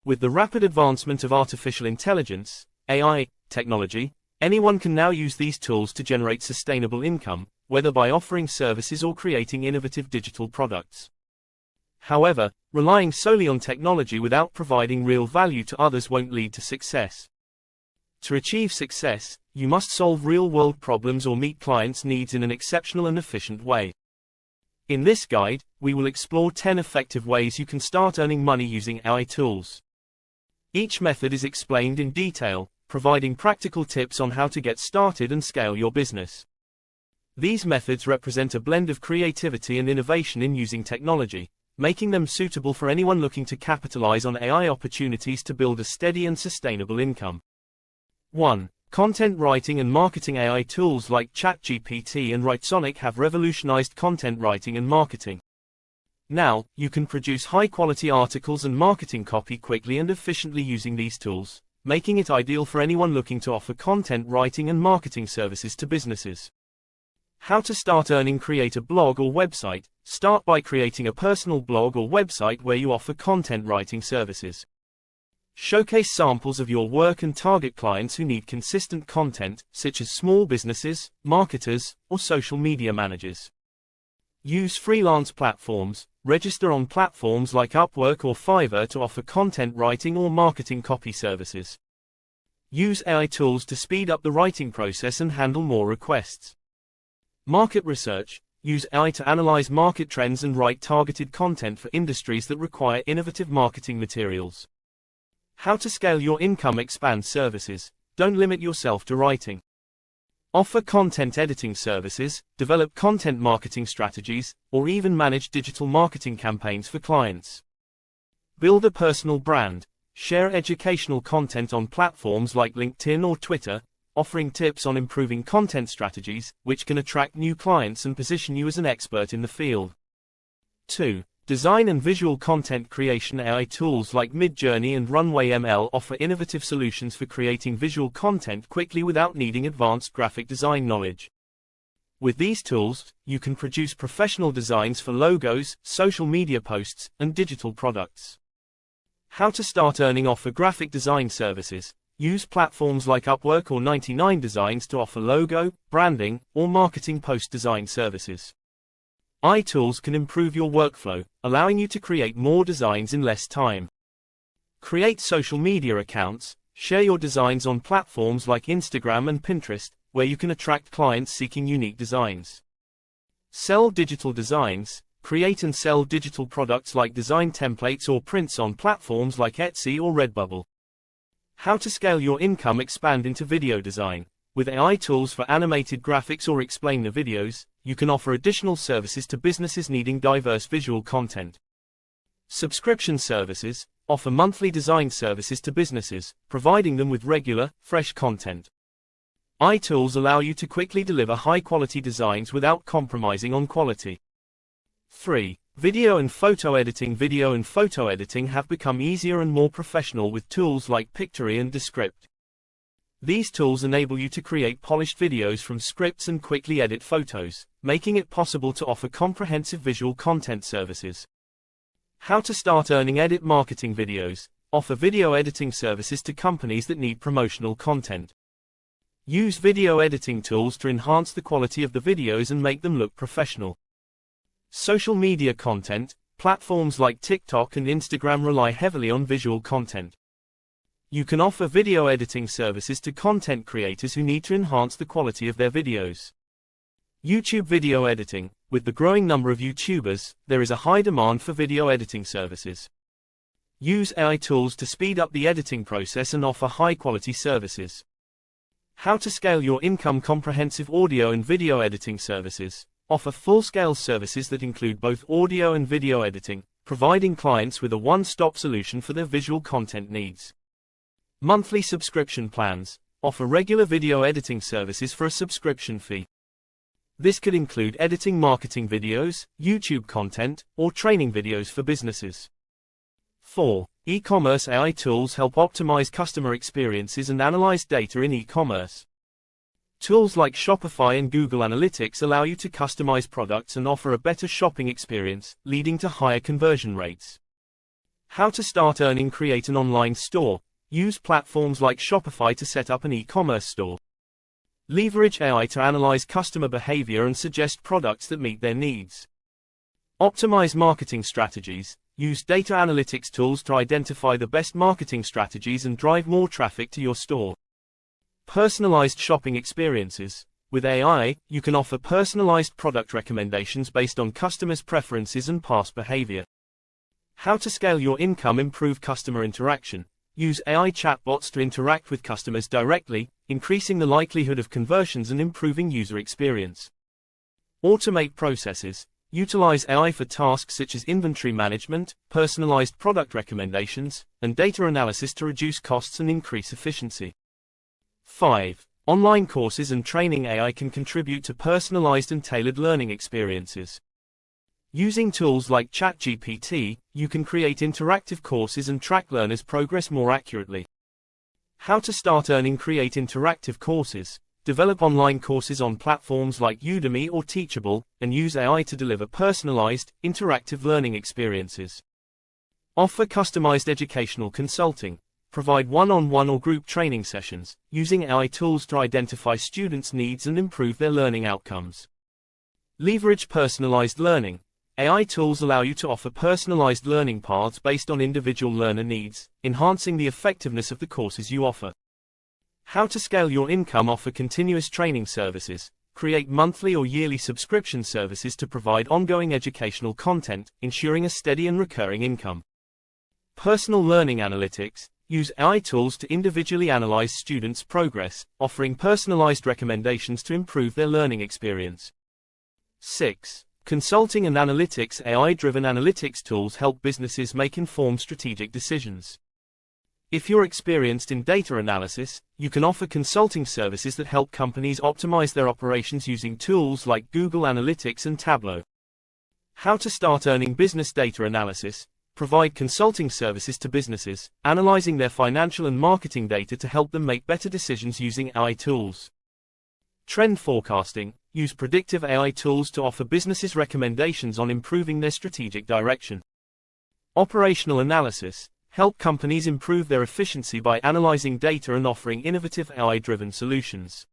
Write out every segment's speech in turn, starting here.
With the rapid advancement of artificial intelligence, AI, technology, anyone can now use these tools to generate sustainable income, whether by offering services or creating innovative digital products. However, relying solely on technology without providing real value to others won't lead to success. To achieve success, you must solve real-world problems or meet clients' needs in an exceptional and efficient way. In this guide, we will explore 10 effective ways you can start earning money using AI tools. Each method is explained in detail, providing practical tips on how to get started and scale your business. These methods represent a blend of creativity and innovation in using technology, making them suitable for anyone looking to capitalize on AI opportunities to build a steady and sustainable income. 1. Content writing and marketing. AI tools like ChatGPT and Writesonic have revolutionized content writing and marketing. Now, you can produce high-quality articles and marketing copy quickly and efficiently using these tools, making it ideal for anyone looking to offer content writing and marketing services to businesses. How to start earning. Create a blog or website. Start by creating a personal blog or website where you offer content writing services. Showcase samples of your work and target clients who need consistent content, such as small businesses, marketers, or social media managers. Use freelance platforms. Register on platforms like Upwork or Fiverr to offer content writing or marketing copy services. Use AI tools to speed up the writing process and handle more requests. Market research. Use AI to analyze market trends and write targeted content for industries that require innovative marketing materials. How to scale your income. Expand services. Don't limit yourself to writing. Offer content editing services, develop content marketing strategies, or even manage digital marketing campaigns for clients. Build a personal brand. Share educational content on platforms like LinkedIn or Twitter, offering tips on improving content strategies, which can attract new clients and position you as an expert in the field. 2. Design and visual content creation. AI tools like Midjourney and Runway ML offer innovative solutions for creating visual content quickly without needing advanced graphic design knowledge. With these tools, you can produce professional designs for logos, social media posts, and digital products. How to start earning. Offer graphic design services. Use platforms like Upwork or 99 Designs to offer logo, branding, or marketing post design services. AI tools can improve your workflow, allowing you to create more designs in less time. Create social media accounts. Share your designs on platforms like Instagram and Pinterest, where you can attract clients seeking unique designs. Sell digital designs. Create and sell digital products like design templates or prints on platforms like Etsy or Redbubble. How to scale your income. Expand into video design. With AI tools for animated graphics or explainer videos, you can offer additional services to businesses needing diverse visual content. Subscription services. Offer monthly design services to businesses, providing them with regular, fresh content. AI tools allow you to quickly deliver high-quality designs without compromising on quality. 3. Video and photo editing. Video and photo editing have become easier and more professional with tools like Pictory and Descript. These tools enable you to create polished videos from scripts and quickly edit photos, making it possible to offer comprehensive visual content services. How to start earning. Edit marketing videos. Offer video editing services to companies that need promotional content. Use video editing tools to enhance the quality of the videos and make them look professional. Social media content. Platforms like TikTok and Instagram rely heavily on visual content. You can offer video editing services to content creators who need to enhance the quality of their videos. YouTube video editing. With the growing number of YouTubers, there is a high demand for video editing services. Use AI tools to speed up the editing process and offer high-quality services. How to scale your income. Comprehensive audio and video editing services. Offer full-scale services that include both audio and video editing, providing clients with a one-stop solution for their visual content needs. Monthly subscription plans. Offer regular video editing services for a subscription fee. This could include editing marketing videos, YouTube content, or training videos for businesses. 4. E-commerce. AI tools help optimize customer experiences and analyze data in e-commerce. Tools like Shopify and Google Analytics allow you to customize products and offer a better shopping experience, leading to higher conversion rates. How to start earning. Create an online store. Use platforms like Shopify to set up an e-commerce store. Leverage AI to analyze customer behavior and suggest products that meet their needs. Optimize marketing strategies. Use data analytics tools to identify the best marketing strategies and drive more traffic to your store. Personalized shopping experiences. With AI, you can offer personalized product recommendations based on customers' preferences and past behavior. How to scale your income. Improve customer interaction. Use AI chatbots to interact with customers directly, increasing the likelihood of conversions and improving user experience. Automate processes. Utilize AI for tasks such as inventory management, personalized product recommendations, and data analysis to reduce costs and increase efficiency. 5. Online courses and training. AI can contribute to personalized and tailored learning experiences. Using tools like ChatGPT, you can create interactive courses and track learners' progress more accurately. How to start earning. Create interactive courses. Develop online courses on platforms like Udemy or Teachable, and use AI to deliver personalized, interactive learning experiences. Offer customized educational consulting. Provide one-on-one or group training sessions, using AI tools to identify students' needs and improve their learning outcomes. Leverage personalized learning. AI tools allow you to offer personalized learning paths based on individual learner needs, enhancing the effectiveness of the courses you offer. How to scale your income. Offer continuous training services. Create monthly or yearly subscription services to provide ongoing educational content, ensuring a steady and recurring income. Personal learning analytics. Use AI tools to individually analyze students' progress, offering personalized recommendations to improve their learning experience. 6. Consulting and analytics. AI-driven analytics tools help businesses make informed strategic decisions. If you're experienced in data analysis, you can offer consulting services that help companies optimize their operations using tools like Google Analytics and Tableau. How to start earning. Business data analysis. Provide consulting services to businesses, analyzing their financial and marketing data to help them make better decisions using AI tools. Trend forecasting. Use predictive AI tools to offer businesses recommendations on improving their strategic direction. Operational analysis. Help companies improve their efficiency by analyzing data and offering innovative AI-driven solutions.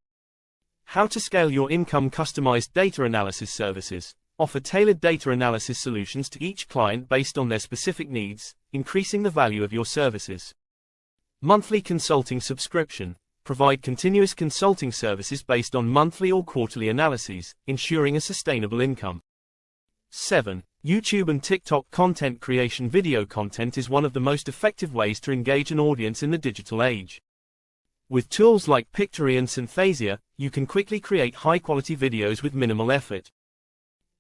How to scale your income. Customized data analysis services. Offer tailored data analysis solutions to each client based on their specific needs, increasing the value of your services. Monthly consulting subscription. Provide continuous consulting services based on monthly or quarterly analyses, ensuring a sustainable income. 7. YouTube and TikTok content creation. Video content is one of the most effective ways to engage an audience in the digital age. With tools like Pictory and Synthesia, you can quickly create high-quality videos with minimal effort.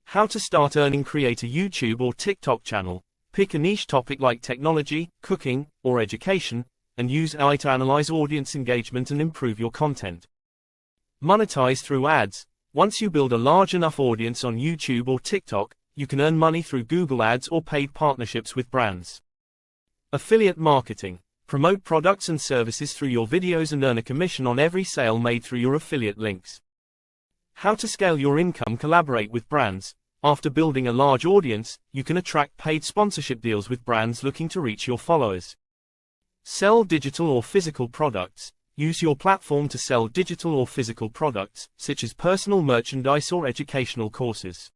How to start earning. Create a YouTube or TikTok channel. Pick a niche topic like technology, cooking, or education, and use AI to analyze audience engagement and improve your content. Monetize through ads. Once you build a large enough audience on YouTube or TikTok, you can earn money through Google Ads or paid partnerships with brands. Affiliate marketing. Promote products and services through your videos and earn a commission on every sale made through your affiliate links. How to scale your income. Collaborate with brands. After building a large audience, you can attract paid sponsorship deals with brands looking to reach your followers. Sell digital or physical products. Use your platform to sell digital or physical products, such as personal merchandise or educational courses.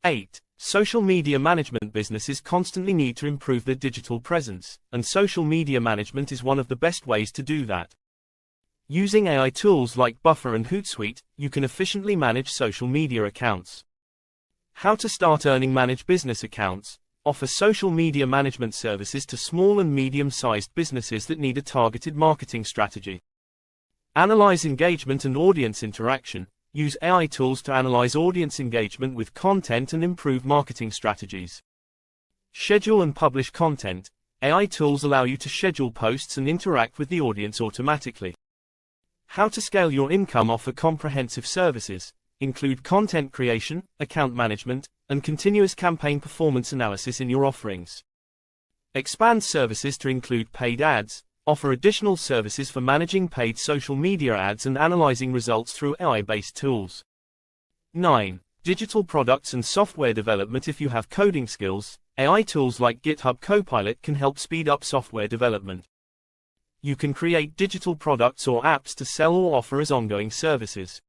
8. Social media management. Businesses constantly need to improve their digital presence, and social media management is one of the best ways to do that. Using AI tools like Buffer and Hootsuite, you can efficiently manage social media accounts. How to start earning. Manage business accounts. Offer social media management services to small and medium-sized businesses that need a targeted marketing strategy. Analyze engagement and audience interaction. Use AI tools to analyze audience engagement with content and improve marketing strategies. Schedule and publish content. AI tools allow you to schedule posts and interact with the audience automatically. How to scale your income. Offer comprehensive services. Include content creation, account management, and continuous campaign performance analysis in your offerings. Expand services to include paid ads. Offer additional services for managing paid social media ads and analyzing results through AI-based tools. 9. Digital products and software development. If you have coding skills, AI tools like GitHub Copilot can help speed up software development. You can create digital products or apps to sell or offer as ongoing services.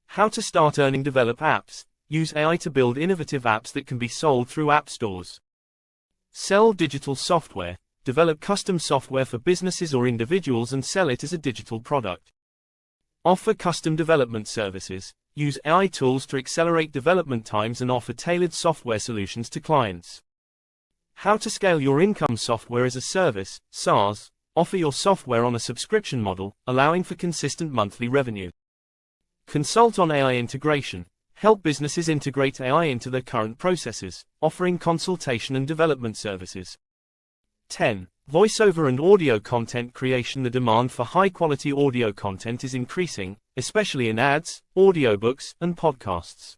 How to start earning develop apps. Use AI to build innovative apps that can be sold through app stores. Sell digital software. Develop custom software for businesses or individuals and sell it as a digital product. Offer custom development services. Use AI tools to accelerate development times and offer tailored software solutions to clients. How to scale your income. Software as a service, SaaS. Offer your software on a subscription model, allowing for consistent monthly revenue. Consult on AI integration. Help businesses integrate AI into their current processes, offering consultation and development services. 10. Voiceover and audio content creation. The demand for high-quality audio content is increasing, especially in ads, audiobooks, and podcasts.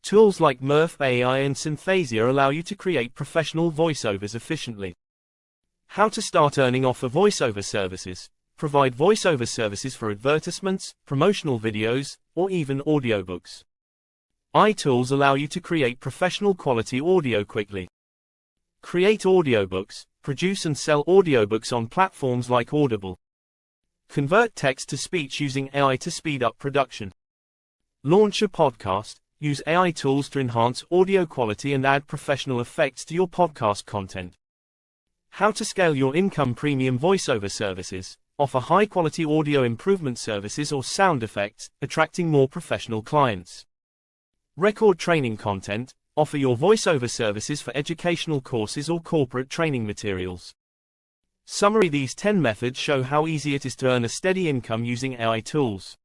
Tools like Murph AI and Synthesia allow you to create professional voiceovers efficiently. How to start earning. Offer voiceover services. Provide voiceover services for advertisements, promotional videos, or even audiobooks. AI tools allow you to create professional quality audio quickly. Create audiobooks. Produce and sell audiobooks on platforms like Audible. Convert text to speech using AI to speed up production. Launch a podcast. Use AI tools to enhance audio quality and add professional effects to your podcast content. How to scale your income. Premium voiceover services. Offer high-quality audio improvement services or sound effects, attracting more professional clients. Record training content. Offer your voiceover services for educational courses or corporate training materials. Summary. These 10 methods show how easy it is to earn a steady income using AI tools.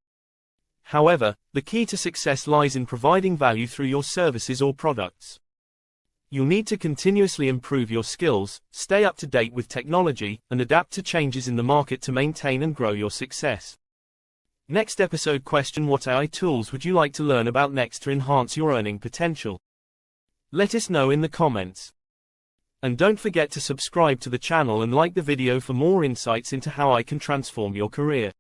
However, the key to success lies in providing value through your services or products. You'll need to continuously improve your skills, stay up to date with technology, and adapt to changes in the market to maintain and grow your success. Next episode question: what AI tools would you like to learn about next to enhance your earning potential? Let us know in the comments. And don't forget to subscribe to the channel and like the video for more insights into how I can transform your career.